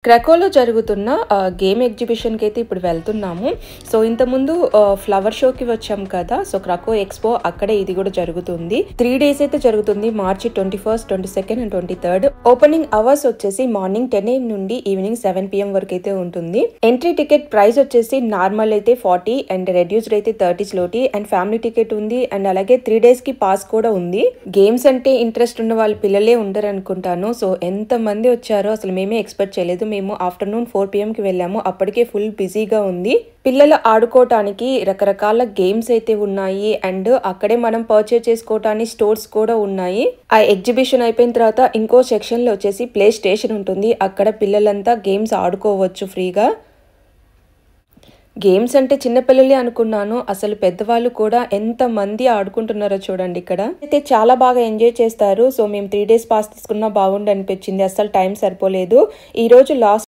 క్రకోలో జరుగుతున్న గేమ్ ఎగ్జిబిషన్కి అయితే ఇప్పుడు వెళ్తున్నాము. సో ఇంతకుముందు ఫ్లవర్ షోకి వచ్చాం కదా. సో క్రకో ఎక్స్పో అక్కడే ఇది కూడా జరుగుతుంది. 3 days అయితే జరుగుతుంది. మార్చి 21st, 22nd and 23rd. Opening hours వచ్చేసి మార్నింగ్ 10 AM నుండి ఈవినింగ్ 7 PM వరకు అయితే ఉంటుంది. ఎంట్రీ టికెట్ ప్రైస్ వచ్చేసి నార్మల్ అయితే 40 అండ్ రెడ్యూస్డ్ అయితే 30 స్లోటీ అండ్ ఫ్యామిలీ టికెట్ ఉంది. అండ్ అలాగే 3 days కి పాస్ కూడా ఉంది. గేమ్స్ అంటే ఇంట్రెస్ట్ ఉన్న వాళ్ళ పిల్లలే ఉండరు అనుకుంటాను. సో ఎంత మంది వచ్చారో అసలు మేమే ఎక్స్పెక్ట్ చేయలేదు. మేము ఆఫ్టర్నూన్ 4 PM కి వెళ్ళాము. అప్పటికే ఫుల్ బిజీగా ఉంది. పిల్లలు ఆడుకోవటానికి రకరకాల గేమ్స్ అయితే ఉన్నాయి. అండ్ అక్కడే మనం పర్చేస్ చేసుకోవటానికి స్టోర్స్ కూడా ఉన్నాయి. ఆ ఎగ్జిబిషన్ అయిపోయిన తర్వాత ఇంకో సెక్షన్ లో వచ్చేసి ప్లే స్టేషన్ ఉంటుంది. అక్కడ పిల్లలంతా గేమ్స్ ఆడుకోవచ్చు ఫ్రీగా. గేమ్స్ అంటే చిన్నపిల్లలే అనుకున్నాను. అసలు పెద్దవాళ్ళు కూడా ఎంత మంది ఆడుకుంటున్నారో చూడండి. ఇక్కడ అయితే చాలా బాగా ఎంజాయ్ చేస్తారు. సో మేము 3 days పాస్ తీసుకున్నా బాగుండి అనిపించింది. అసలు టైం సరిపోలేదు. ఈ రోజు లాస్ట్